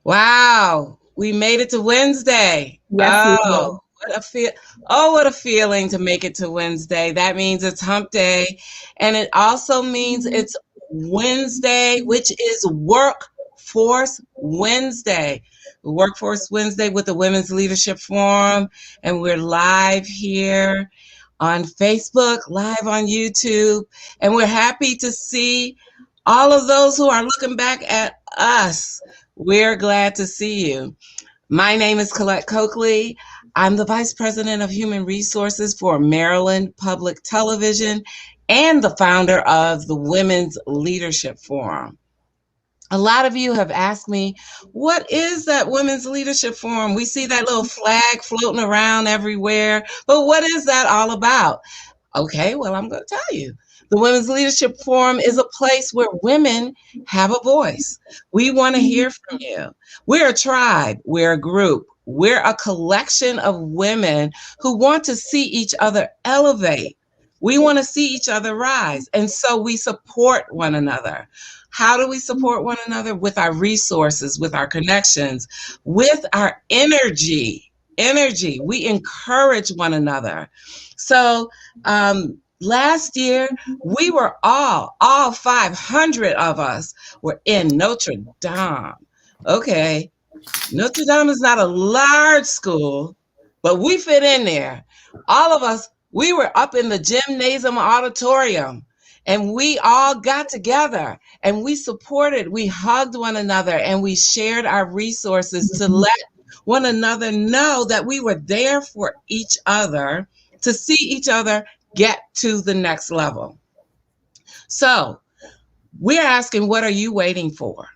Wow, we made it to Wednesday. Yes, we did. What a feeling to make it to Wednesday. That means it's hump day, and it also means it's Wednesday, which is Workforce Wednesday. Workforce Wednesday with the Women's Leadership Forum, and we're live here on Facebook, live on YouTube, and we're happy to see all of those who are looking back at us. We're glad to see you. My name is Colette Coakley. I'm the Vice President of Human Resources for Maryland Public Television and the founder of the Women's Leadership Forum. A lot of you have asked me, what is that Women's Leadership Forum? We see that little flag floating around everywhere, but what is that all about? Okay, well, I'm going to tell you. The Women's Leadership Forum is a place where women have a voice. We want to hear from you. We're a tribe. We're a group. We're a collection of women who want to see each other elevate. We want to see each other rise. And so we support one another. How do we support one another? With our resources, with our connections, with our energy. We encourage one another. So, last year, we were all 500 of us were in Notre Dame. Okay, Notre Dame is not a large school, but we fit in there. All of us, we were up in the gymnasium auditorium, and we all got together, and we supported, we hugged one another, and we shared our resources to let one another know that we were there for each other, to see each other get to the next level. So we're asking, what are you waiting for?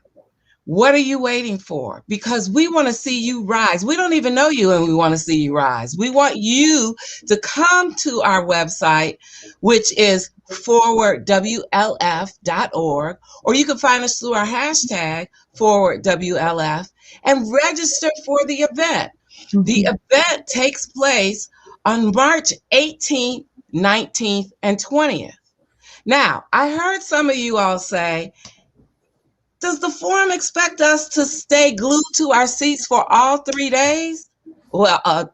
What are you waiting for? Because we want to see you rise. We don't even know you, and we want to see you rise. We want you to come to our website, which is forwardwlf.org, or you can find us through our hashtag forwardwlf and register for the event. The event takes place on March 18th, 19th, and 20th. Now, I heard some of you all say, does the forum expect us to stay glued to our seats for all 3 days? Well,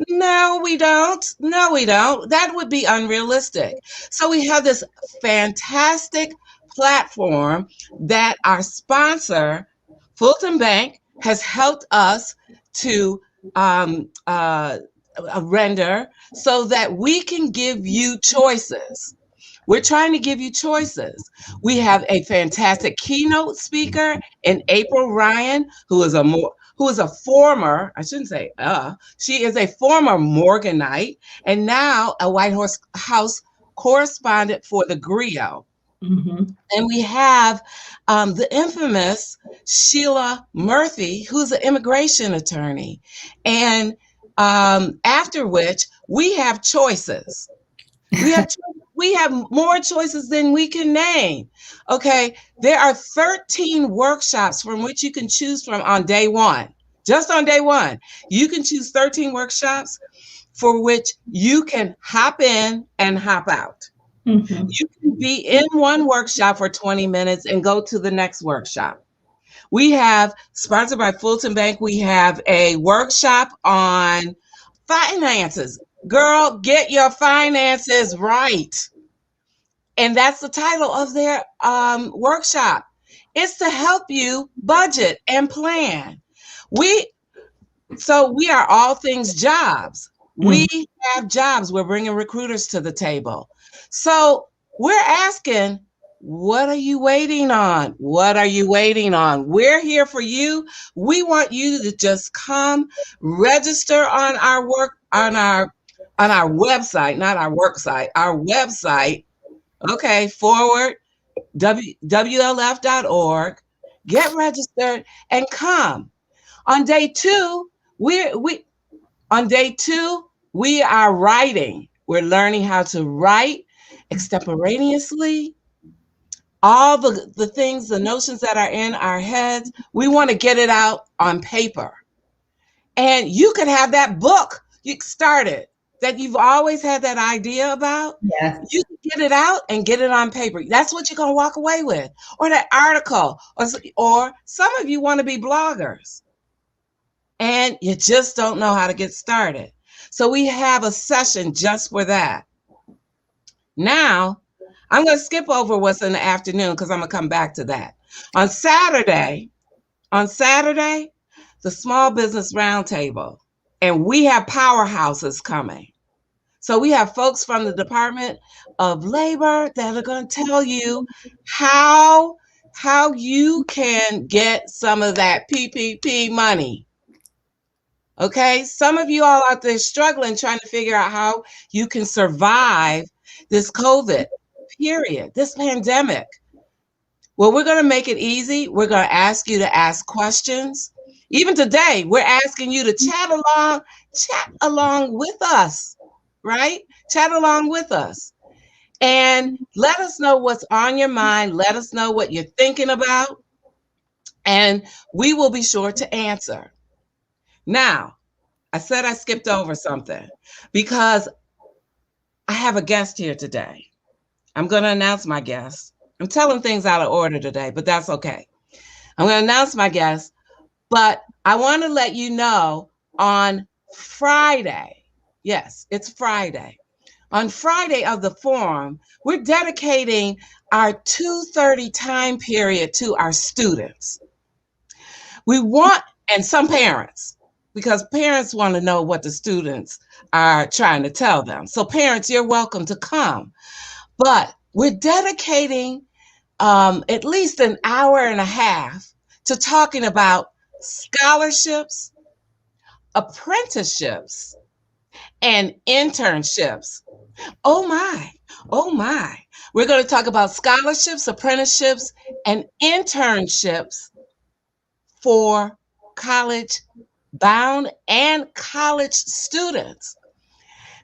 no, we don't. No, we don't. That would be unrealistic. So we have this fantastic platform that our sponsor, Fulton Bank, has helped us to render so that we can give you choices. We're trying to give you choices. We have a fantastic keynote speaker in April Ryan, who is a former, I shouldn't say, she is a former Morganite and now a White House correspondent for the Griot. And we have the infamous Sheila Murphy, who's an immigration attorney. And after which, we have choices. We have more choices than we can name. Okay, there are 13 workshops from which you can choose from on day one. Just on day one, you can choose 13 workshops for which you can hop in and hop out. You can be in one workshop for 20 minutes and go to the next workshop. We have, sponsored by Fulton Bank, we have a workshop on finances. Girl, get your finances right. And that's the title of their workshop. It's to help you budget and plan. We are all things jobs. We have jobs. We're bringing recruiters to the table. So we're asking, what are you waiting on? What are you waiting on? We're here for you. We want you to just come register on our website, not our work site, our website. Okay, forward WLF.org. Get registered and come. On day two, we are writing. We're learning how to write extemporaneously. All the things, the notions that are in our heads, we want to get it out on paper. And you can have that book. You started. that you've always had that idea about, Yes. you can get it out and get it on paper. That's what you're going to walk away with. Or that article. Or some of you want to be bloggers and you just don't know how to get started. So we have a session just for that. Now, I'm going to skip over what's in the afternoon because I'm going to come back to that. On Saturday, the Small Business Roundtable, and we have powerhouses coming. So we have folks from the Department of Labor that are going to tell you how you can get some of that PPP money. Okay, some of you all out there struggling trying to figure out how you can survive this COVID period, this pandemic. Well, we're going to make it easy. We're going to ask you to ask questions. Even today, we're asking you to chat along with us, right? Chat along with us. And let us know what's on your mind. Let us know what you're thinking about. And we will be sure to answer. Now, I said I skipped over something because I have a guest here today. I'm going to announce my guest. I'm telling things out of order today, but that's okay. I'm going to announce my guest, but I want to let you know on Friday, yes, it's Friday. On Friday of the forum, we're dedicating our 2:30 time period to our students. We want, and some parents, because parents want to know what the students are trying to tell them. So parents, you're welcome to come. But we're dedicating at least an hour and a half to talking about scholarships, apprenticeships, and internships. Oh my, oh my. We're going to talk about scholarships, apprenticeships, and internships for college bound and college students.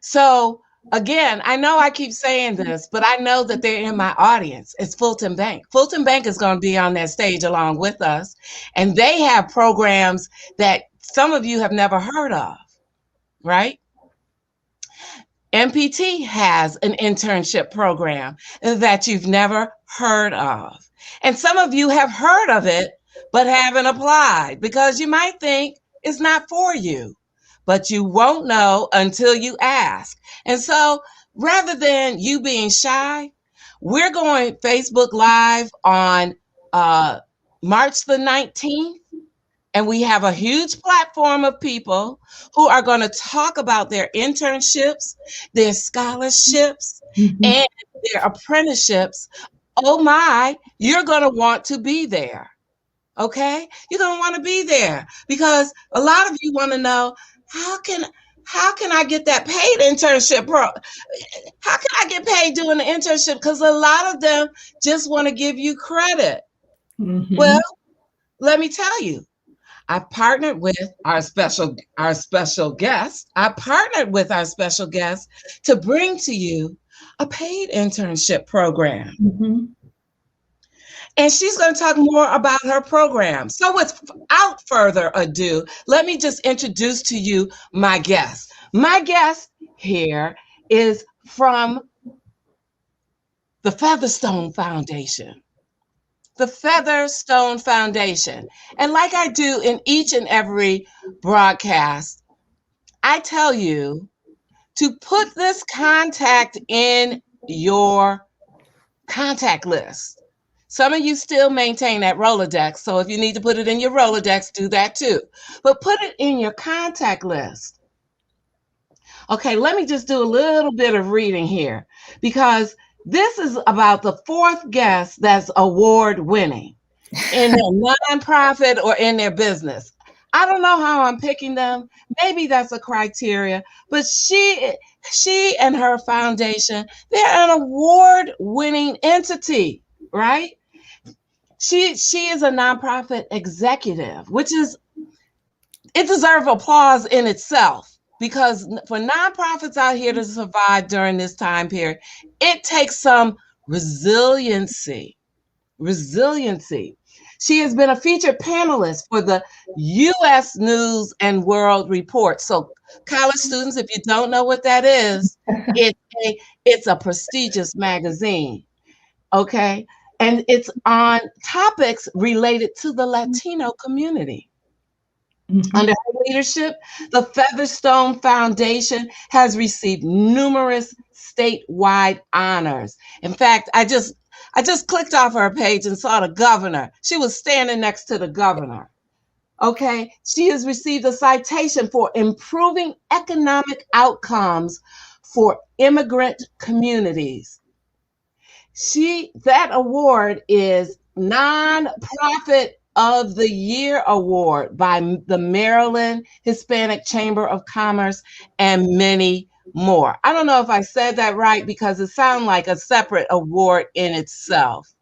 So again, I know I keep saying this, but I know that they're in my audience. It's Fulton Bank. Fulton Bank is going to be on that stage along with us, and they have programs that some of you have never heard of, right? MPT has an internship program that you've never heard of. And some of you have heard of it, but haven't applied because you might think it's not for you, but you won't know until you ask. And so rather than you being shy, we're going Facebook Live on March the 19th. And we have a huge platform of people who are going to talk about their internships, their scholarships, and their apprenticeships. Oh my, you're going to want to be there. Okay? You're going to want to be there because a lot of you want to know how can I get that paid internship how can I get paid doing the internship? Because a lot of them just want to give you credit. Well, let me tell you. I partnered with our special guest. I partnered with our special guest to bring to you a paid internship program. And she's going to talk more about her program. So without further ado, let me just introduce to you my guest. My guest here is from the Featherstone Foundation. The Featherstone Foundation. And like I do in each and every broadcast, I tell you to put this contact in your contact list. Some of you still maintain that Rolodex, so if you need to put it in your Rolodex, do that too. But put it in your contact list. Okay, let me just do a little bit of reading here because this is about the fourth guest that's award winning in their nonprofit or in their business. I don't know how I'm picking them. Maybe that's a criteria, but she and her foundation, they're an award winning entity, right? She is a nonprofit executive, which is, it deserves applause in itself. Because for nonprofits out here to survive during this time period, it takes some resiliency. She has been a featured panelist for the U.S. News and World Report. So, college students, if you don't know what that is, it's a prestigious magazine. Okay. And it's on topics related to the Latino community. Under her leadership, the Featherstone Foundation has received numerous statewide honors. In fact, I just clicked off her page and saw the governor. She was standing next to the governor. Okay, she has received a citation for improving economic outcomes for immigrant communities. That award is Nonprofit of the Year Award by the Maryland Hispanic Chamber of Commerce and many more. I don't know if I said that right because it sounds like a separate award in itself.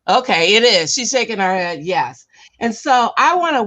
Okay, it is. She's shaking her head, yes. And so I want to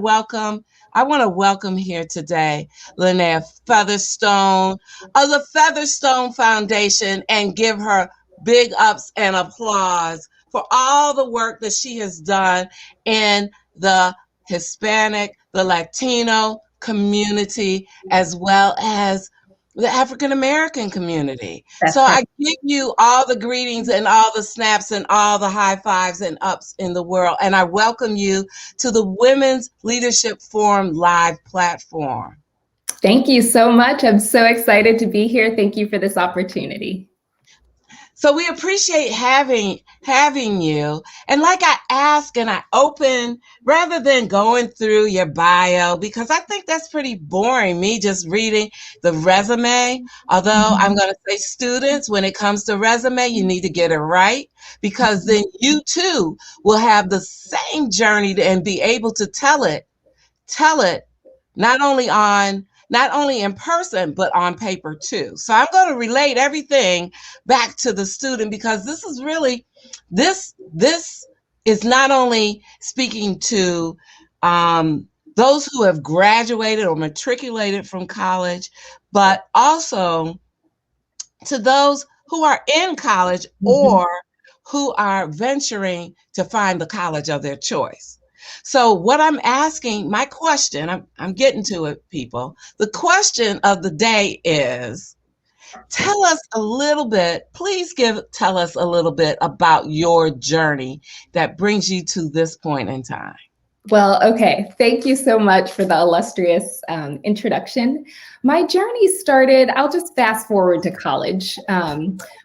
welcome here today Lanaea Featherstone of the Featherstone Foundation and give her big ups and applause for all the work that she has done in the Hispanic, the Latino community, as well as the African American community. That's so right. I give you all the greetings and all the snaps and all the high fives and ups in the world. And I welcome you to the Women's Leadership Forum live platform. Thank you so much. I'm so excited to be here. Thank you for this opportunity. So we appreciate having you. And like I ask and I open, rather than going through your bio, because I think that's pretty boring, me just reading the resume. Although I'm going to say, students, when it comes to resume, you need to get it right, because then you too will have the same journey and be able to tell it not only in person, but on paper too. So I'm going to relate everything back to the student, because this is really, this is not only speaking to those who have graduated or matriculated from college, but also to those who are in college or who are venturing to find the college of their choice. So what I'm asking, my question, I'm getting to it, people. The question of the day is, tell us a little bit, tell us a little bit about your journey that brings you to this point in time. Well, okay. Thank you so much for the illustrious introduction. My journey started, I'll just fast forward to college,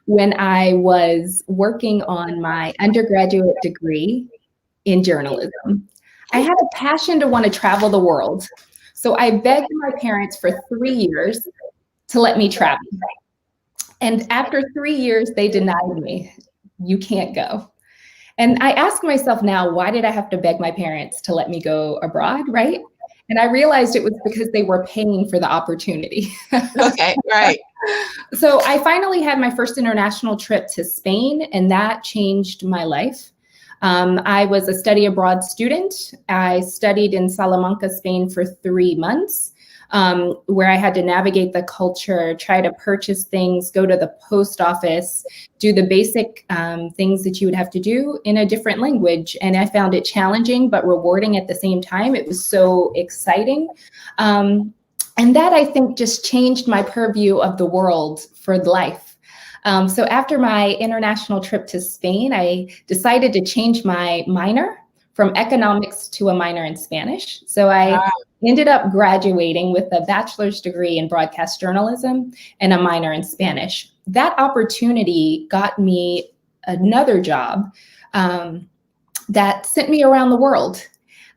when I was working on my undergraduate degree in journalism. I had a passion to want to travel the world. So I begged my parents for 3 years to let me travel. And after 3 years, they denied me. You can't go. And I ask myself now, why did I have to beg my parents to let me go abroad, right? And I realized it was because they were paying for the opportunity. Okay, right. So I finally had my first international trip to Spain, and that changed my life. I was a study abroad student. I studied in Salamanca, Spain for 3 months, where I had to navigate the culture, try to purchase things, go to the post office, do the basic things that you would have to do in a different language. And I found it challenging, but rewarding at the same time. It was so exciting. And that, I think, just changed my purview of the world for life. So after my international trip to Spain, I decided to change my minor from economics to a minor in Spanish. So I ended up graduating with a bachelor's degree in broadcast journalism and a minor in Spanish. That opportunity got me another job that sent me around the world.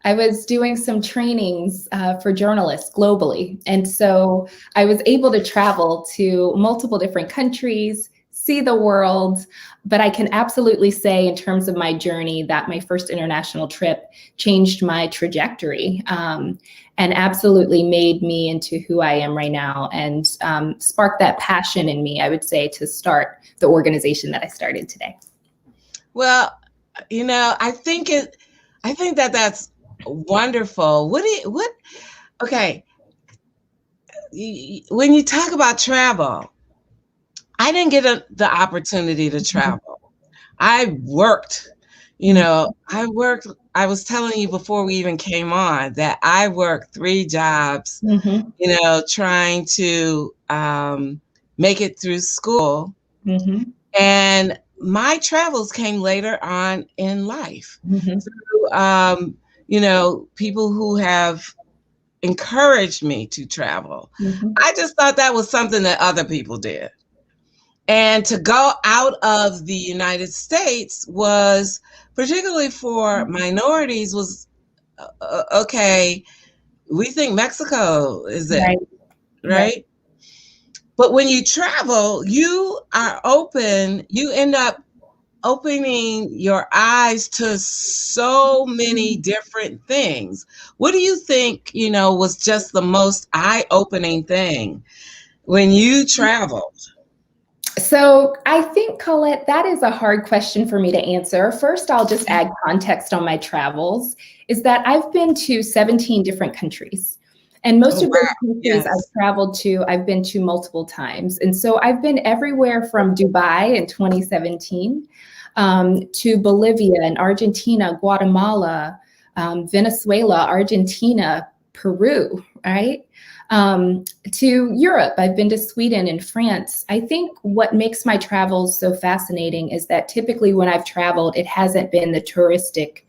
I was doing some trainings for journalists globally. And so I was able to travel to multiple different countries, see the world, but I can absolutely say in terms of my journey that my first international trip changed my trajectory and absolutely made me into who I am right now and sparked that passion in me, I would say, to start the organization that I started today. Well, I think that that's wonderful. Okay. When you talk about travel, I didn't get the opportunity to travel. I worked, I was telling you before we even came on that I worked 3 jobs, Mm-hmm. trying to make it through school. Mm-hmm. And my travels came later on in life Mm-hmm. through, people who have encouraged me to travel. Mm-hmm. I just thought that was something that other people did. And to go out of the United States was, particularly for minorities, was okay. We think Mexico is it, Right. Right. right? But when you travel, you are open, you end up opening your eyes to so many different things. What do you think, was just the most eye-opening thing when you traveled? So I think, Colette, that is a hard question for me to answer. First, I'll just add context on my travels, is that I've been to 17 different countries. And most Oh, of those wow. countries Yes. I've traveled to, I've been to multiple times. And so I've been everywhere from Dubai in 2017 to Bolivia and Argentina, Guatemala, Venezuela, Argentina, Peru, right? To Europe. I've been to Sweden and France. I think what makes my travels so fascinating is that typically when I've traveled, it hasn't been the touristic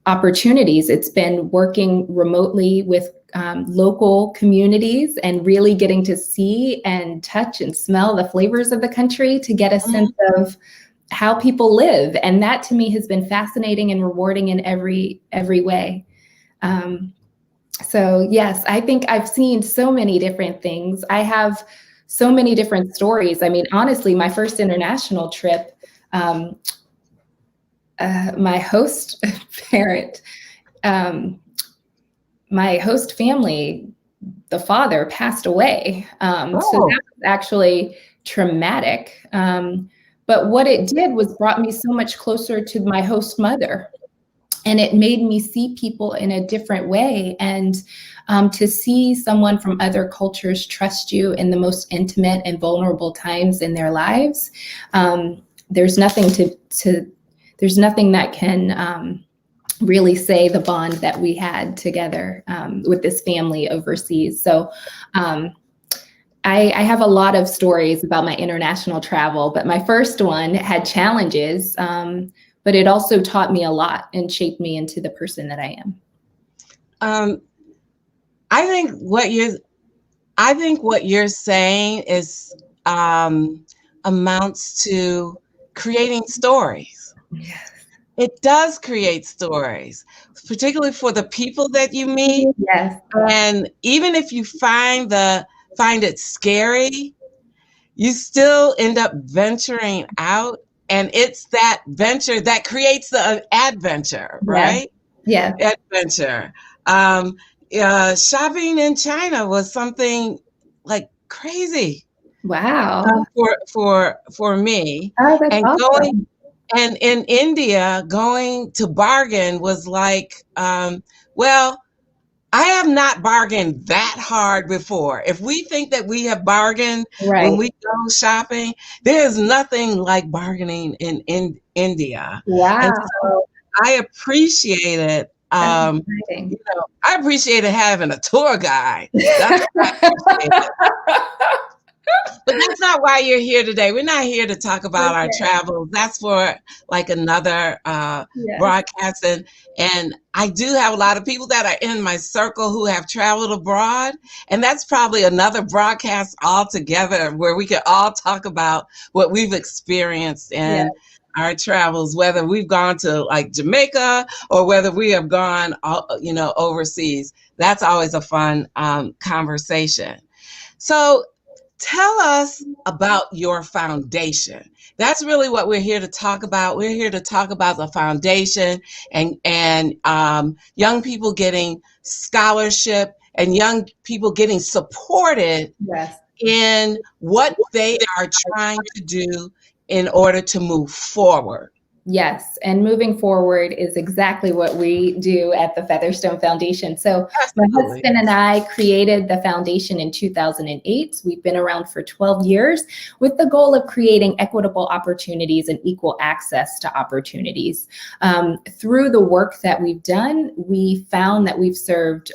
opportunities. It's been working remotely with local communities and really getting to see and touch and smell the flavors of the country to get a sense of how people live. And that to me has been fascinating and rewarding in every way. So yes, I think I've seen so many different things. I have so many different stories. I mean, honestly, my first international trip, my host parent, my host family, the father passed away. So that was actually traumatic. But what it did was brought me so much closer to my host mother. And it made me see people in a different way. And to see someone from other cultures trust you in the most intimate and vulnerable times in their lives, there's nothing there's nothing that can really say the bond that we had together with this family overseas. So I have a lot of stories about my international travel, but my first one had challenges. But it also taught me a lot and shaped me into the person that I am. I think what you're saying is amounts to creating stories. Yes. It does create stories, particularly for the people that you meet. Yes. And even if you find it scary, you still end up venturing out. And it's that venture that creates the adventure, right? Yeah. Adventure. Shopping in China was something like crazy. Wow. For me. Oh, that's And awesome. and in India, going to bargain was like, well, I have not bargained that hard before. If we think that we have bargained when we go shopping, there is nothing like bargaining in India. Wow. And so I appreciate it. That's exciting. I appreciated having a tour guide. That's what I appreciated. But that's not why you're here today. We're not here to talk about our travels. That's for like another broadcast. And I do have a lot of people that are in my circle who have traveled abroad. And that's probably another broadcast altogether where we can all talk about what we've experienced in our travels, whether we've gone to like Jamaica or whether we have gone, overseas. That's always a fun conversation. So tell us about your foundation. That's really what we're here to talk about. We're here to talk about the foundation and young people getting scholarship and young people getting supported in what they are trying to do in order to move forward. Yes, and moving forward is exactly what we do at the Featherstone Foundation. So my Absolutely. husband and I created the foundation in 2008. We've been around for 12 years with the goal of creating equitable opportunities and equal access to opportunities. Through the work that we've done, we found that we've served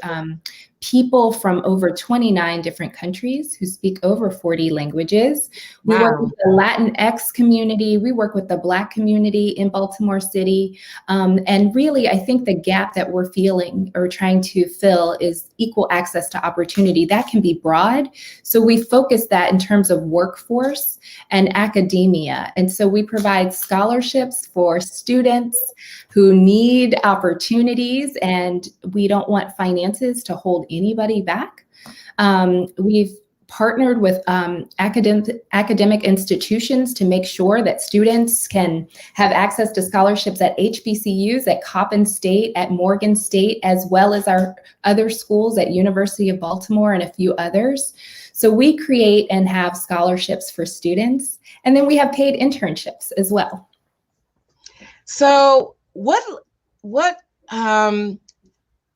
people from over 29 different countries who speak over 40 languages. We work Wow. with the Latinx community. We work with the Black community in Baltimore City. And really, I think the gap that we're feeling or trying to fill is equal access to opportunity. That can be broad. So we focus that in terms of workforce and academia. And so we provide scholarships for students who need opportunities, and we don't want finances to hold anybody back. We've partnered with academic institutions to make sure that students can have access to scholarships at HBCUs, at Coppin State, at Morgan State, as well as our other schools at University of Baltimore and a few others. So we create and have scholarships for students, and then we have paid internships as well. So what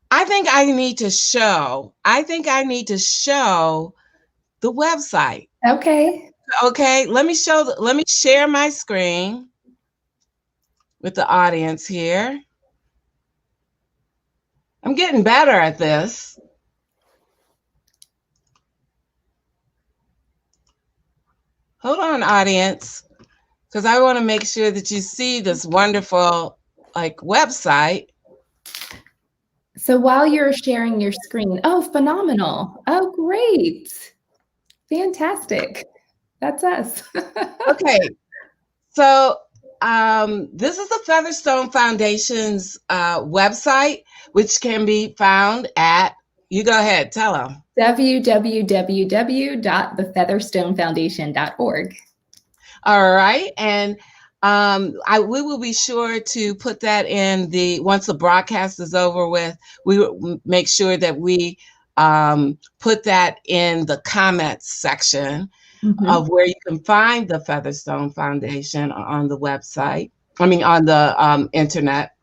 I think I need to show the website. Okay. Okay, let me share my screen with the audience here. I'm getting better at this. Hold on, audience, because I want to make sure that you see this wonderful website. So while you're sharing your screen, oh, phenomenal. Oh, great. Fantastic. That's us. Okay. So this is the Featherstone Foundation's website, which can be found at, you go ahead, tell them. www.thefeatherstonefoundation.org. All right. And we will be sure to put that in once the broadcast is over with, we will make sure that we put that in the comments section of where you can find the Featherstone Foundation on the website, on the internet.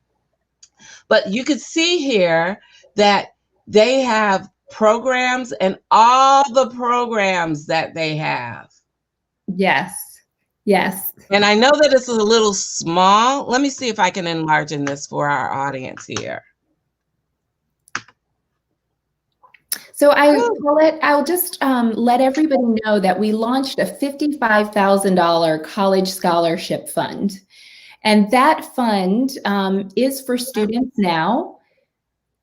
But you can see here that they have programs, and all the programs that they have. Yes. Yes. And I know that it's a little small. Let me see if I can enlarge this for our audience here. So I'll just let everybody know that we launched a $55,000 college scholarship fund. And that fund is for students now.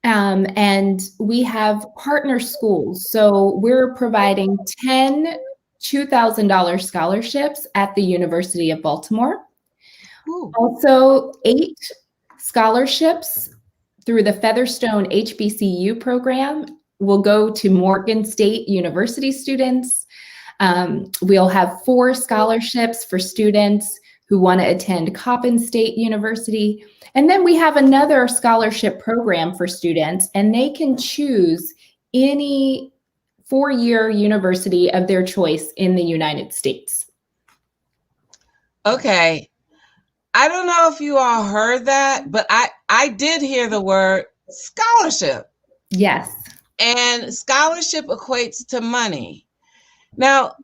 And we have partner schools. So we're providing 10 $2,000 scholarships at the University of Baltimore. Ooh. Also 8 scholarships through the Featherstone HBCU program will go to Morgan State University students. We'll have 4 scholarships for students who want to attend Coppin State University. And then we have another scholarship program for students, and they can choose any 4-year university of their choice in the United States. Okay. I don't know if you all heard that, but I did hear the word scholarship. Yes. And scholarship equates to money. Now,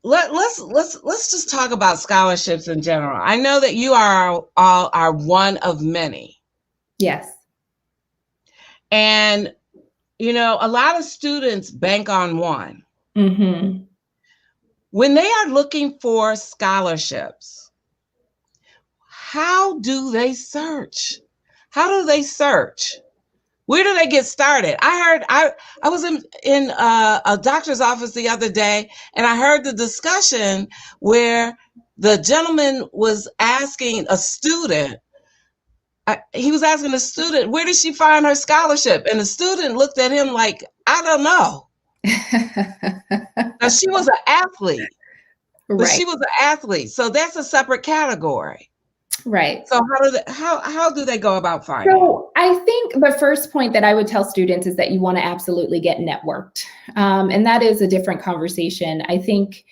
let's just talk about scholarships in general. I know that you all are one of many. Yes. And a lot of students bank on one. Mm-hmm. When they are looking for scholarships, how do they search? Where do they get started? I was in a doctor's office the other day, and I heard the discussion where the gentleman was asking a student, where did she find her scholarship? And the student looked at him like, I don't know. Now, she was an athlete. But right. She was an athlete. So that's a separate category. Right. So how do they go about finding? So I think the first point that I would tell students is that you want to absolutely get networked. And that is a different conversation. I think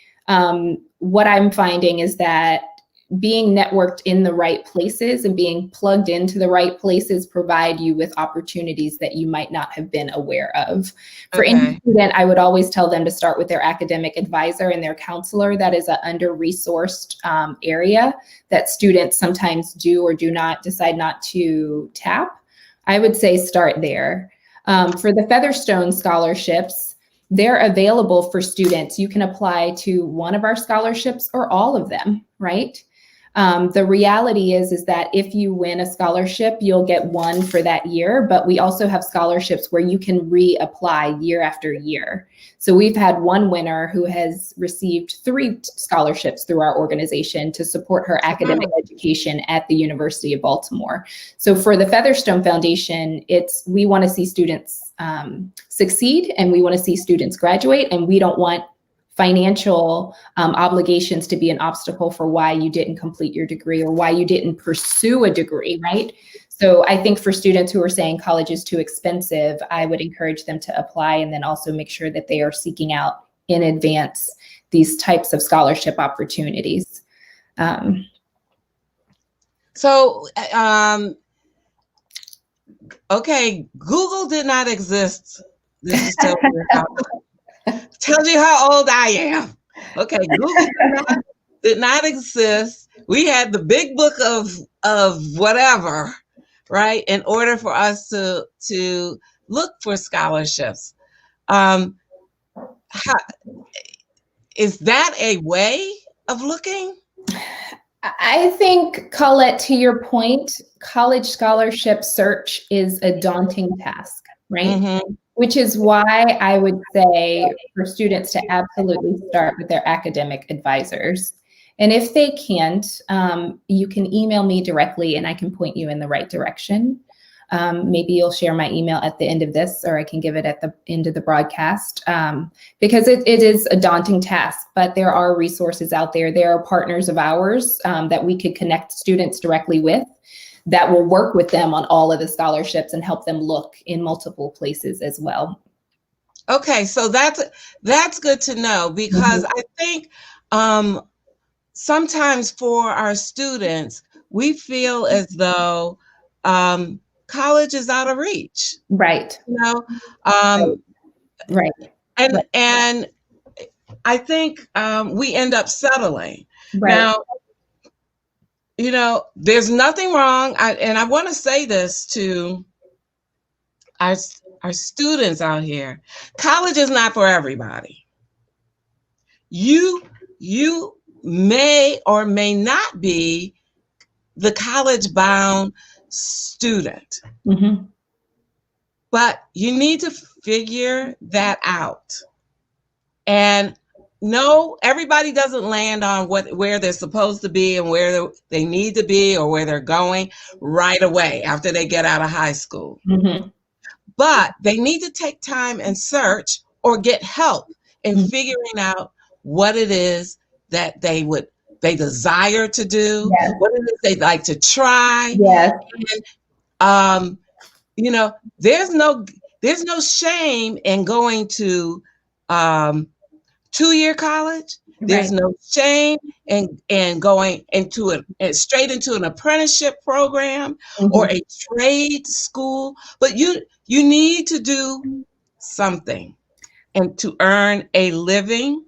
what I'm finding is that being networked in the right places and being plugged into the right places provide you with opportunities that you might not have been aware of. For any student, I would always tell them to start with their academic advisor and their counselor. That is an under-resourced area that students sometimes do or do not decide not to tap. I would say start there. For the Featherstone scholarships, they're available for students. You can apply to one of our scholarships or all of them, right? The reality is that if you win a scholarship, you'll get one for that year, but we also have scholarships where you can reapply year after year. So we've had one winner who has received 3 scholarships through our organization to support her academic education at the University of Baltimore. So for the Featherstone Foundation, we want to see students succeed, and we want to see students graduate, and we don't want financial obligations to be an obstacle for why you didn't complete your degree or why you didn't pursue a degree, right? So I think for students who are saying college is too expensive, I would encourage them to apply, and then also make sure that they are seeking out in advance these types of scholarship opportunities. Okay, Google did not exist. This is tells you how old I am. Okay, Google did not exist. We had the big book of whatever, right? In order for us to look for scholarships. Is that a way of looking? I think, Colette, to your point, college scholarship search is a daunting task, right? Mm-hmm. Which is why I would say for students to absolutely start with their academic advisors. And if they can't, you can email me directly and I can point you in the right direction. Maybe you'll share my email at the end of this, or I can give it at the end of the broadcast, because it is a daunting task, but there are resources out there. There are partners of ours that we could connect students directly with that will work with them on all of the scholarships and help them look in multiple places as well. Okay, so that's good to know, because I think sometimes for our students, we feel as though college is out of reach. Right. You know? Right. And I think we end up settling. Right. Now, you know, there's nothing wrong. I want to say this to our students out here. College is not for everybody. You may or may not be the college-bound student. Mm-hmm. But you need to figure that out. And no, everybody doesn't land on where they're supposed to be and where they need to be or where they're going right away after they get out of high school. Mm-hmm. But they need to take time and search or get help in figuring out what it is that they desire to do, yes. What it is they'd like to try. Yes. And, you know, there's no shame in going to 2-year college. There's no shame in going into straight into an apprenticeship program or a trade school. But you need to do something and to earn a living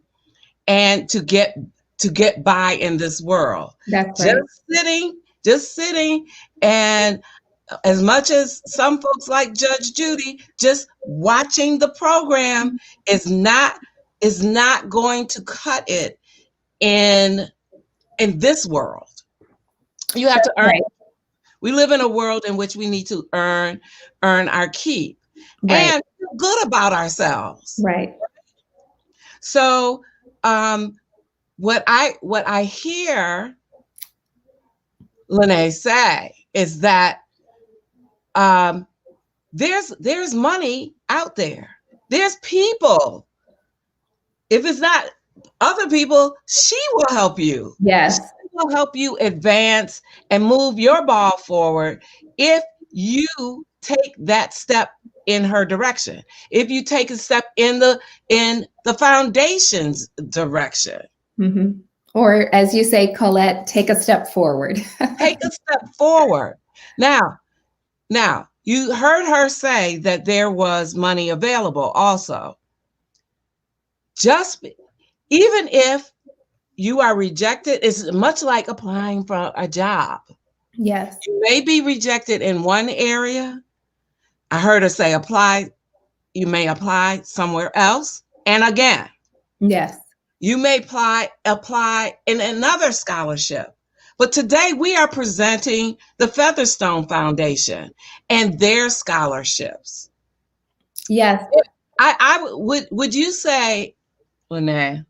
and to get by in this world. That's right. Just sitting, and as much as some folks like Judge Judy, just watching the program is not going to cut it in this world. You have to earn. Right. We live in a world in which we need to earn our keep, right. And feel good about ourselves. Right. So, what I hear Lanaea say is that there's money out there. There's people. If it's not other people, she will help you. Yes. She will help you advance and move your ball forward if you take that step in her direction. If you take a step in the foundation's direction. Mm-hmm. Or as you say, Colette, take a step forward. Take a step forward. Now, you heard her say that there was money available also. Just even if you are rejected, it's much like applying for a job. Yes. You may be rejected in one area. I heard her say you may apply somewhere else. And again, yes, you may apply in another scholarship. But today we are presenting the Featherstone Foundation and their scholarships. Yes. Would you say, Lanaea,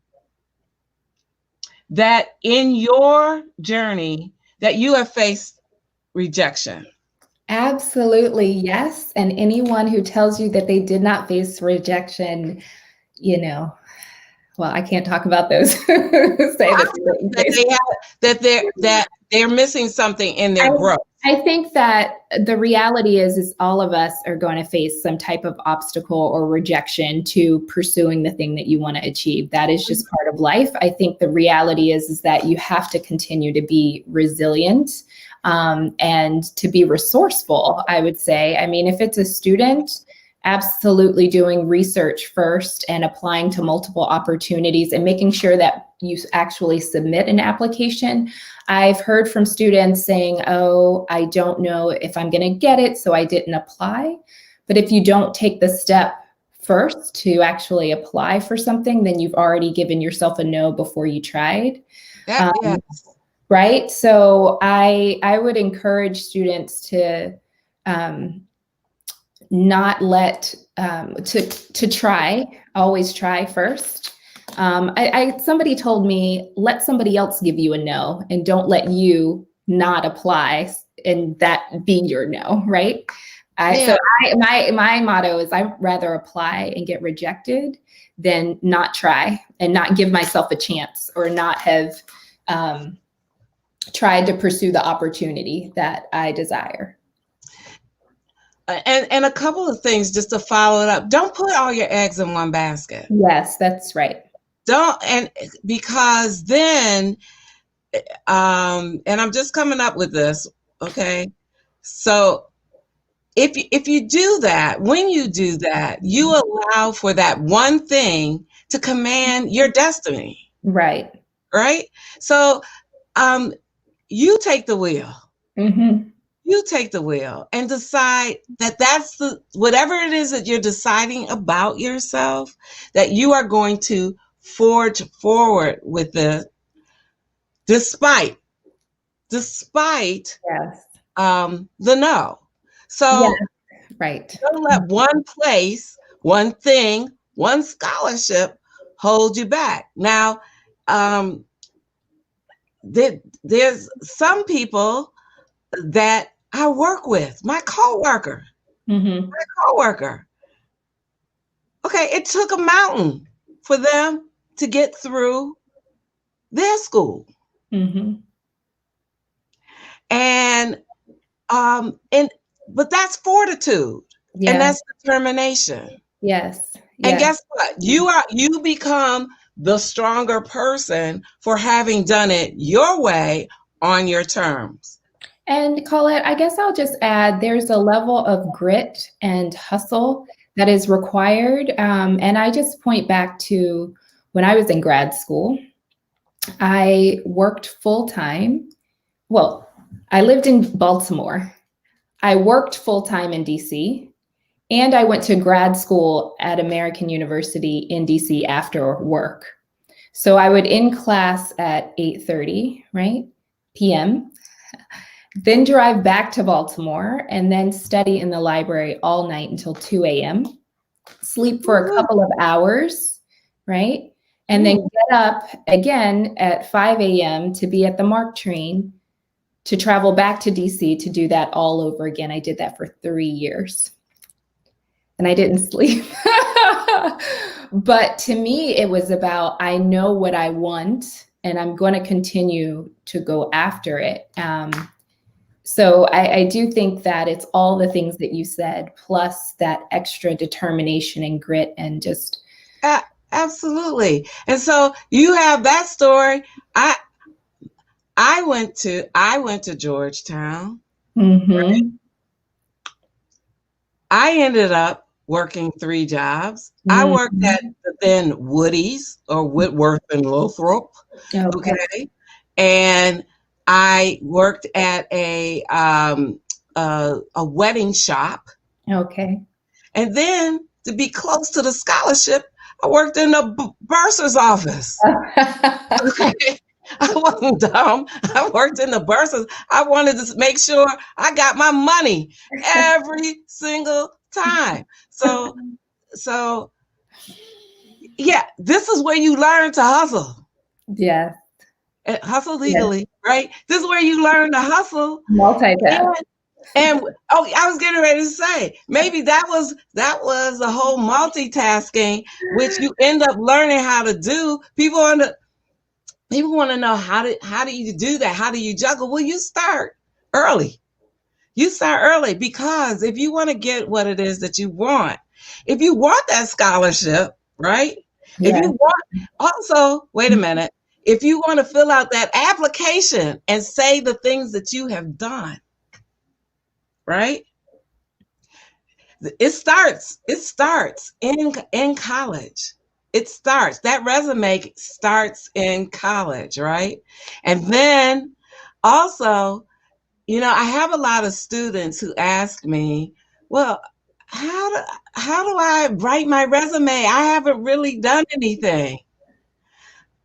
that in your journey that you have faced rejection? Absolutely, yes. And anyone who tells you that they did not face rejection, well, I can't talk about those. that they're missing something in their growth. I think that the reality is all of us are going to face some type of obstacle or rejection to pursuing the thing that you want to achieve. That is just part of life. I think the reality is that you have to continue to be resilient and to be resourceful, I would say. I mean, if it's a student, absolutely doing research first and applying to multiple opportunities and making sure that you actually submit an application. I've heard from students saying, oh, I don't know if I'm going to get it, so I didn't apply. But if you don't take the step first to actually apply for something, then you've already given yourself a no before you tried. Yes. Right? So I would encourage students to not let to try, always try first. Somebody told me, let somebody else give you a no and don't let you not apply and that be your no, right? So my motto is I'd rather apply and get rejected than not try and not give myself a chance or not have tried to pursue the opportunity that I desire. And a couple of things just to follow it up. Don't put all your eggs in one basket. Yes, that's right. Because then, and I'm just coming up with this, okay? So if you do that, when you do that, you allow for that one thing to command your destiny. Right. Right? So you take the wheel. Mm-hmm. You take the wheel and decide that that's whatever it is that you're deciding about yourself, that you are going to forge forward with it despite yes. The no. So yes. Right. Don't let one place, one thing, one scholarship hold you back. Now, there's some people that I work with, my coworker. Okay, it took a mountain for them to get through their school. Mm-hmm. But that's fortitude, and that's determination. Yes. And guess what? You become the stronger person for having done it your way on your terms. And Colette, I guess I'll just add, there's a level of grit and hustle that is required. And I just point back to when I was in grad school, I worked full-time. Well, I lived in Baltimore. I worked full-time in DC, and I went to grad school at American University in DC after work. So I would in class at 8:30, right, p.m., then drive back to Baltimore and then study in the library all night until 2 a.m., sleep for a couple of hours, right? And then get up again at 5 a.m. to be at the MARC train to travel back to DC to do that all over again. I did that for 3 years and I didn't sleep. But to me, it was about, I know what I want and I'm going to continue to go after it. So I do think that it's all the things that you said, plus that extra determination and grit and just. Absolutely. And so you have that story. I went to Georgetown. Mm-hmm. I ended up working 3 jobs. I worked at Mm-hmm. the then Woody's or Whitworth and Lothrop. Okay. Okay. And I worked at a wedding shop. Okay. And then to be close to the scholarship, I worked in the bursar's office. Okay. I wasn't dumb. I worked in the bursars. I wanted to make sure I got my money every single time. So yeah, this is where you learn to hustle. Yes. Hustle Yes. legally, right? This is where you learn to hustle. Multitask. And, and oh, I was getting ready to say, maybe that was a whole multitasking, which you end up learning how to do. People want to know how do you do that? How do you juggle? Well, you start early. You start early because if you want to get what it is that you want, if you want that scholarship, right? If Yes. you want, also, wait a minute. If you want to fill out that application and say the things that you have done, right? It starts in college. That resume starts in college, right? And then also, I have a lot of students who ask me, well, how do I write my resume? I haven't really done anything.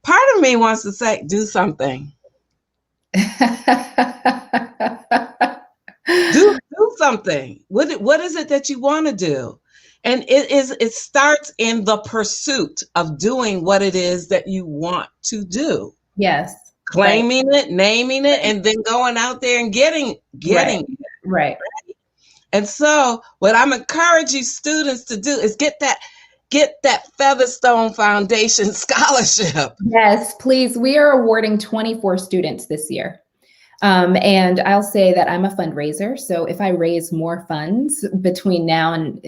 Part of me wants to say, do something. Do something. What is it that you want to do? And it starts in the pursuit of doing what it is that you want to do. Yes. Right. Claiming it, naming it, and then going out there and getting Right. it. Right. And so what I'm encouraging students to do is get that Featherstone Foundation scholarship. Yes, please. We are awarding 24 students this year. And I'll say that I'm a fundraiser. So if I raise more funds between now and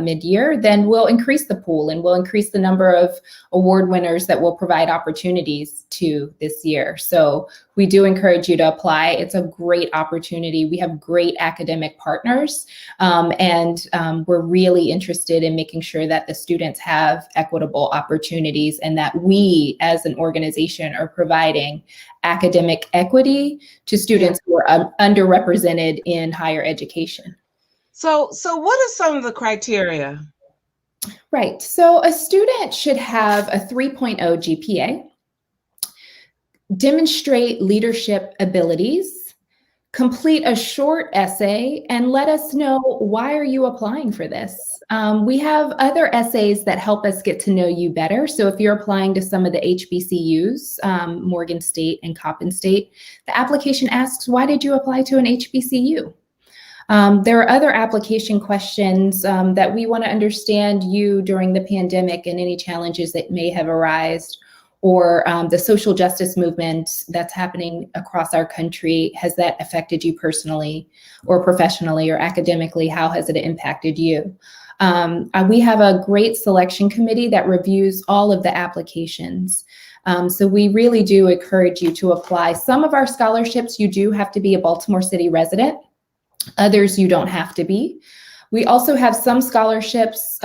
mid-year, then we'll increase the pool and we'll increase the number of award winners that will provide opportunities to this year. So we do encourage you to apply. It's a great opportunity. We have great academic partners, and we're really interested in making sure that the students have equitable opportunities and that we as an organization are providing academic equity to students who are underrepresented in higher education. So what are some of the criteria? Right. So a student should have a 3.0 GPA, demonstrate leadership abilities, complete a short essay, and let us know why are you applying for this. We have other essays that help us get to know you better. So if you're applying to some of the HBCUs, Morgan State and Coppin State, the application asks, why did you apply to an HBCU? There are other application questions that we want to understand you during the pandemic and any challenges that may have arisen, or the social justice movement that's happening across our country. Has that affected you personally or professionally or academically? How has it impacted you? We have a great selection committee that reviews all of the applications. So we really do encourage you to apply. Some of our scholarships, you do have to be a Baltimore City resident. Others, you don't have to be. We also have some scholarships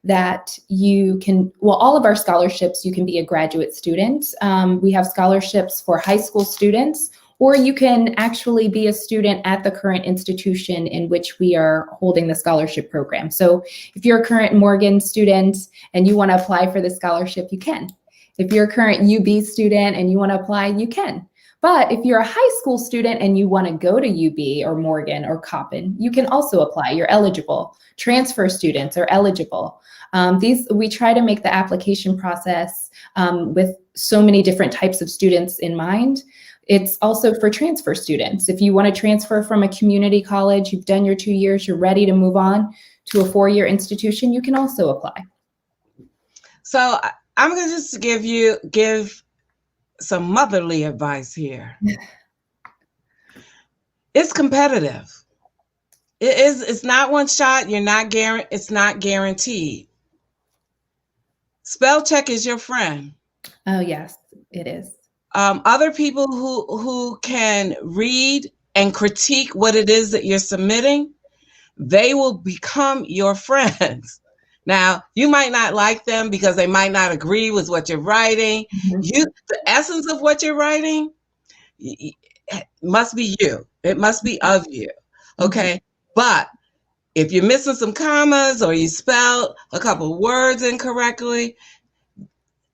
that you can, well, all of our scholarships, you can be a graduate student. We have scholarships for high school students, or you can actually be a student at the current institution in which we are holding the scholarship program. So if you're a current Morgan student and you want to apply for the scholarship, you can. If you're a current UB student and you want to apply, you can. But if you're a high school student and you want to go to UB or Morgan or Coppin, you can also apply. You're eligible. Transfer students are eligible. We try to make the application process with so many different types of students in mind. It's also for transfer students. If you want to transfer from a community college, you've done your 2 years, you're ready to move on to a 4-year institution, you can also apply. So I'm going to just give some motherly advice here. It's competitive. It's not one shot. It's not guaranteed. Spell check is your friend. Oh, yes, it is. Other people who can read and critique what it is that you're submitting, they will become your friends. Now, you might not like them because they might not agree with what you're writing. The essence of what you're writing must be you. It must be of you. Okay. But if you're missing some commas or you spelled a couple words incorrectly,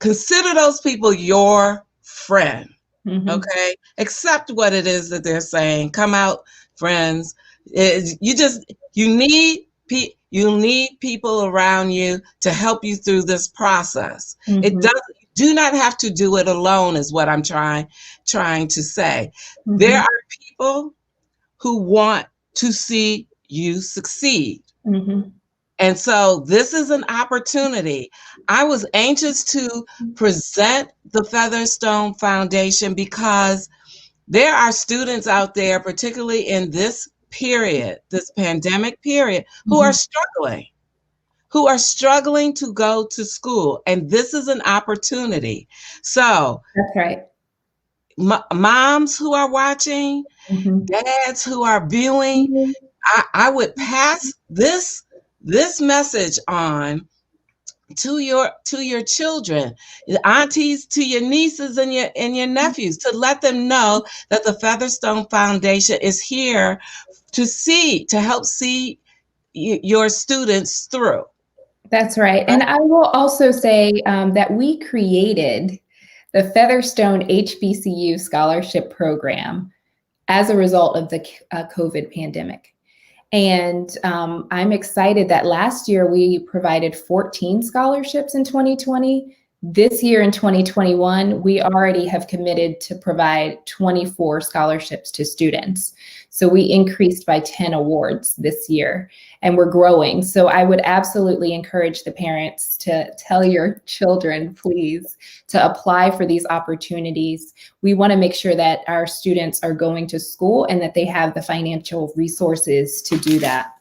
consider those people your friend. Okay. Accept what it is that they're saying. Come out friends. You need people around you to help you through this process. It doesn't. Do not have to do it alone, is what I'm trying to say. There are people who want to see you succeed. And so this is an opportunity. I was anxious to present the Featherstone Foundation because there are students out there, particularly in this period, this pandemic period, who are struggling to go to school. And this is an opportunity. So that's right. Moms who are watching, dads who are viewing, I would pass this message on to your children, your aunties, to your nieces and your nephews, to let them know that the Featherstone Foundation is here to help see your students through. That's right. And I will also say that we created the Featherstone HBCU Scholarship Program as a result of the COVID pandemic. And I'm excited that last year we provided 14 scholarships in 2020. This year in 2021, we already have committed to provide 24 scholarships to students. So we increased by 10 awards this year, and we're growing. So I would absolutely encourage the parents to tell your children, please, to apply for these opportunities. We want to make sure that our students are going to school and that they have the financial resources to do that.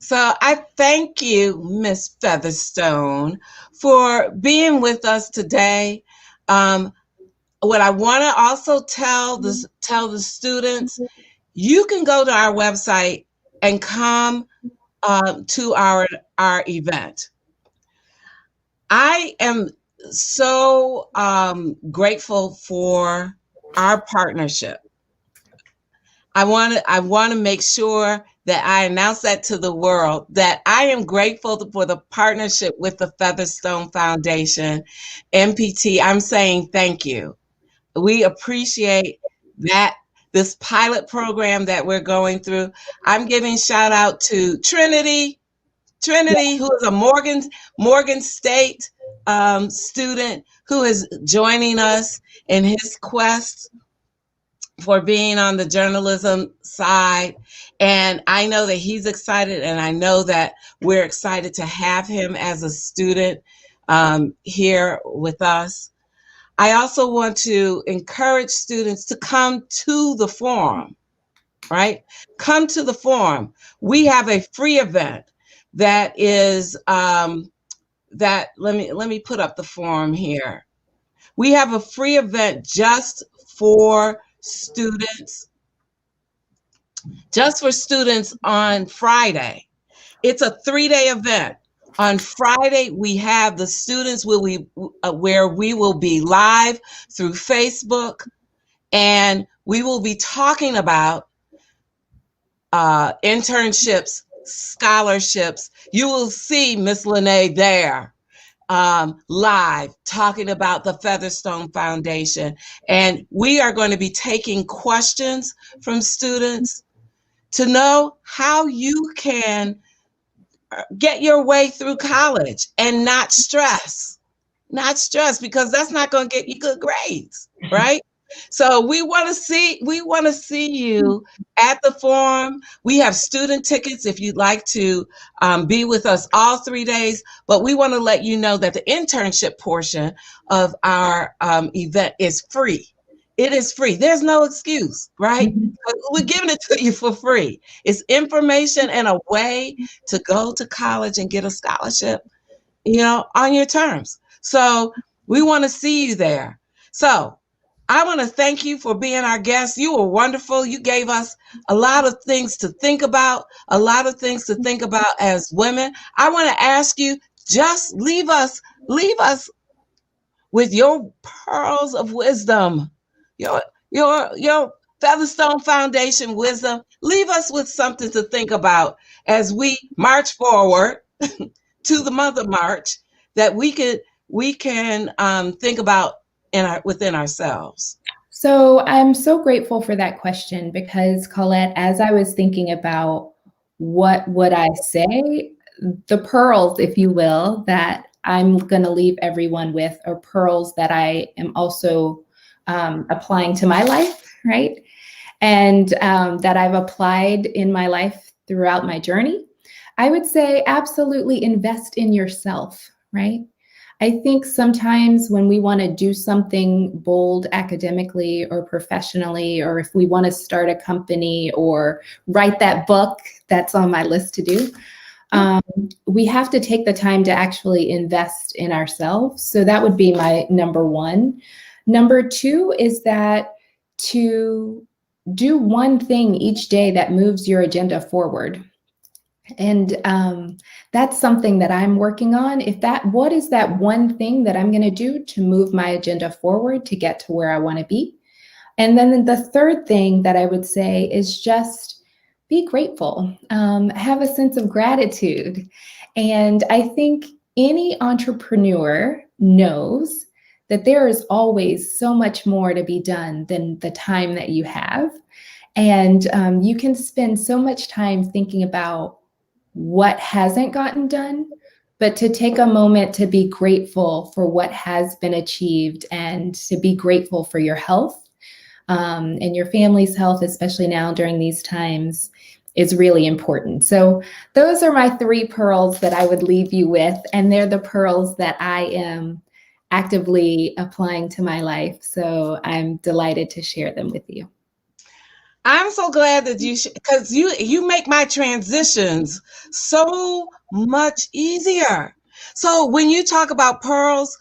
So I thank you, Ms. Featherstone, for being with us today. What I want to also tell the students, you can go to our website and come to our event. I am so grateful for our partnership. I want to make sure that I announce that to the world, that I am grateful for the partnership with the Featherstone Foundation, MPT. I'm saying thank you. We appreciate that, this pilot program that we're going through. I'm giving shout out to Trinity, who is a Morgan State student who is joining us in his quest for being on the journalism side. And I know that he's excited, and I know that we're excited to have him as a student here with us. I also want to encourage students to come to the forum, right? Come to the forum. We have a free event that is, let me put up the forum here. We have a free event just for students on Friday. It's a 3-day event. On Friday, we have the students where we will be live through Facebook, and we will be talking about internships, scholarships. You will see Miss Lanaea there live talking about the Featherstone Foundation. And we are going to be taking questions from students to know how you can get your way through college and not stress, because that's not going to get you good grades, right? So we want to see you at the forum. We have student tickets if you'd like to be with us all 3 days, but we want to let you know that the internship portion of our event is free. It is free. There's no excuse, right? We're giving it to you for free. It's information and a way to go to college and get a scholarship on your terms. So we want to see you there. So I want to thank you for being our guest. You were wonderful. You gave us a lot of things to think about, as women. I want to ask you, just leave us with your pearls of wisdom, your Featherstone Foundation wisdom. Leave us with something to think about as we march forward to the month of March, that we can think about within ourselves. So I'm so grateful for that question, because Colette, as I was thinking about what would I say, the pearls, if you will, that I'm going to leave everyone with are pearls that I am also applying to my life, right? And that I've applied in my life throughout my journey. I would say absolutely invest in yourself, right? I think sometimes when we want to do something bold academically or professionally, or if we want to start a company or write that book that's on my list to do, we have to take the time to actually invest in ourselves. So that would be my number one. Number two is that to do one thing each day that moves your agenda forward. And that's something that I'm working on. What is that one thing that I'm going to do to move my agenda forward to get to where I want to be? And then the third thing that I would say is just be grateful, have a sense of gratitude. And I think any entrepreneur knows that there is always so much more to be done than the time that you have. And you can spend so much time thinking about what hasn't gotten done, but to take a moment to be grateful for what has been achieved, and to be grateful for your health and your family's health, especially now during these times, is really important. So those are my three pearls that I would leave you with, and they're the pearls that I am actively applying to my life. So I'm delighted to share them with you. I'm so glad that because you make my transitions so much easier. So when you talk about pearls,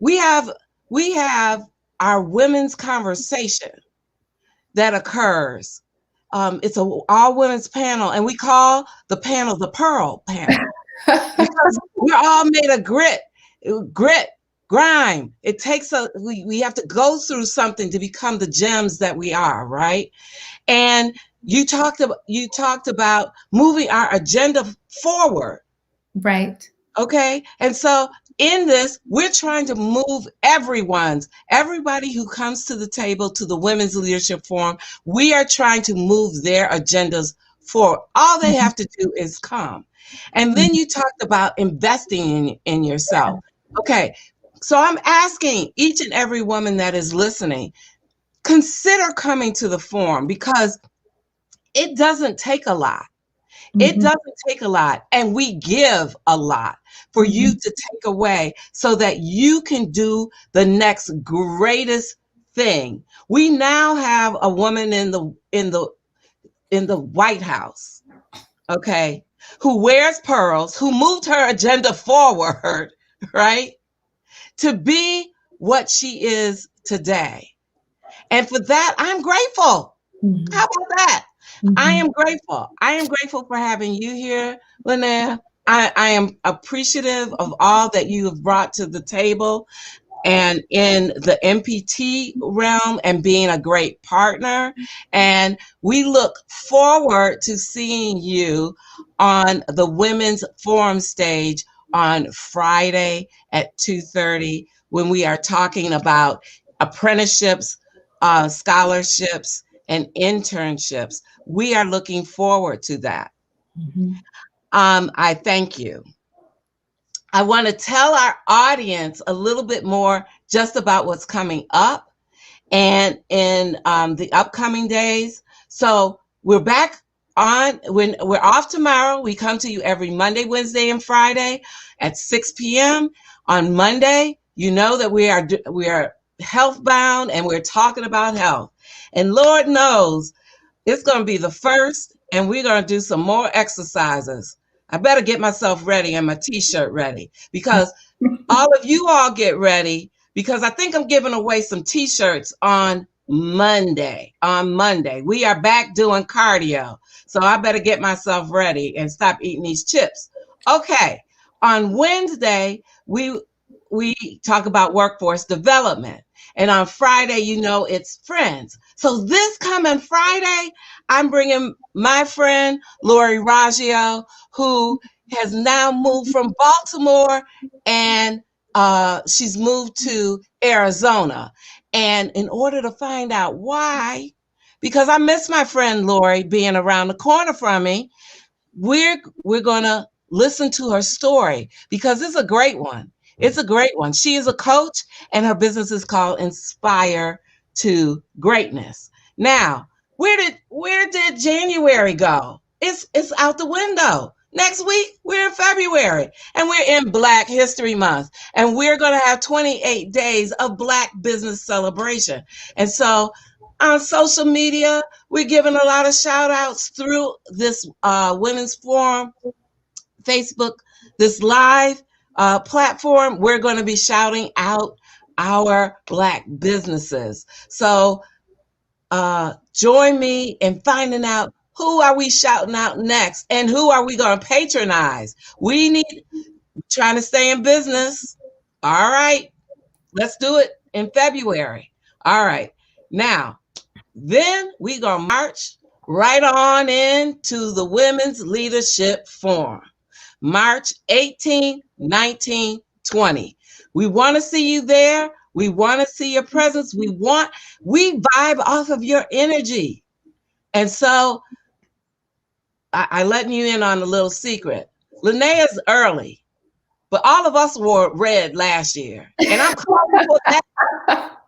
we have our women's conversation that occurs. It's an all women's panel, and we call the panel the Pearl Panel because we're all made of grit, grime. It takes we have to go through something to become the gems that we are, right? And you talked about moving our agenda forward. Right. Okay. And so in this, we're trying to move everybody who comes to the table, to the Women's Leadership Forum, we are trying to move their agendas forward. All they have to do is come. And then you talked about investing in yourself. Okay. So I'm asking each and every woman that is listening, consider coming to the forum, because it doesn't take a lot. It doesn't take a lot, and we give a lot for you to take away so that you can do the next greatest thing. We now have a woman in the White House, okay, who wears pearls, who moved her agenda forward, right, to be what she is today. And for that, I'm grateful. How about that? I am grateful. I am grateful for having you here, Lanaea. I am appreciative of all that you have brought to the table and in the MPT realm, and being a great partner. And we look forward to seeing you on the Women's Forum stage on Friday at 2:30, when we are talking about apprenticeships, scholarships, and internships. We are looking forward to that. I thank you. I want to tell our audience a little bit more just about what's coming up and in the upcoming days. So we're back on, when we're off tomorrow. We come to you every Monday, Wednesday, and Friday at 6 p.m. On Monday, you know that we are health bound, and we're talking about health. And Lord knows it's going to be the first, and we're going to do some more exercises I better get myself ready and my t-shirt ready, because all of you all get ready, because I think I'm giving away some t-shirts on Monday. On Monday, we are back doing cardio. So I better get myself ready and stop eating these chips. Okay. On Wednesday, we talk about workforce development. And on Friday, it's friends. So this coming Friday, I'm bringing my friend, Lori Raggio, who has now moved from Baltimore, and she's moved to Arizona. And in order to find out why, because I miss my friend Lori being around the corner from me, we're gonna listen to her story, because it's a great one. It's a great one. She is a coach, and her business is called Inspire to Greatness. Now, where did January go? It's out the window. Next week, we're in February, and we're in Black History Month, and we're going to have 28 days of Black business celebration. And so on social media, we're giving a lot of shout outs through this Women's Forum Facebook, this live platform. We're going to be shouting out our Black businesses. So join me in finding out, who are we shouting out next, and who are we going to patronize? Trying to stay in business. All right, let's do it in February. All right, now, then we going to march right on into the Women's Leadership Forum. March 18, 19, 20. We want to see you there. We want to see your presence. We vibe off of your energy. And so I letting you in on a little secret. Lanaea's early, but all of us wore red last year. And I'm calling for that.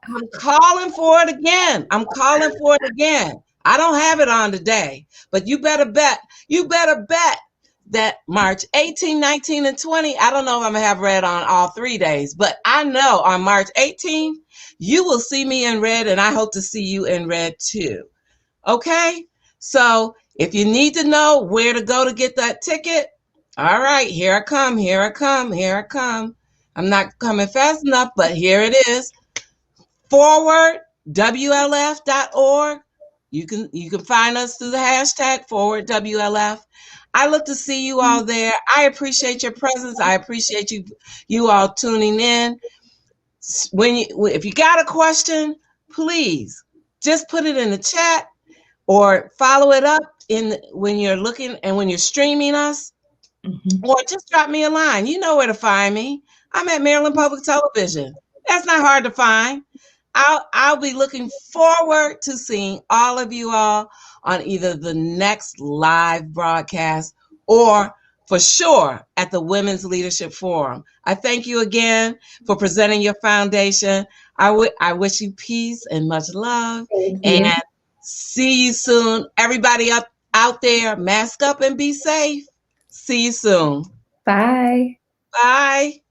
I'm calling for it again. I'm calling for it again. I don't have it on today, but you better bet that March 18, 19, and 20, I don't know if I'm going to have red on all 3 days, but I know on March 18th, you will see me in red, and I hope to see you in red too. Okay? So if you need to know where to go to get that ticket, all right, here I come. I'm not coming fast enough, but here it is. ForwardWLF.org. You can find us through the hashtag ForwardWLF. I look to see you all there. I appreciate your presence. I appreciate you all tuning in. If you got a question, please just put it in the chat, or follow it up when you're looking and when you're streaming us, or just drop me a line. You know where to find me. I'm at Maryland Public Television. That's not hard to find. I'll be looking forward to seeing all of you all on either the next live broadcast, or for sure at the Women's Leadership Forum. I thank you again for presenting your foundation. I wish you peace and much love. And see you soon. Everybody out there, mask up and be safe. See you soon. Bye. Bye.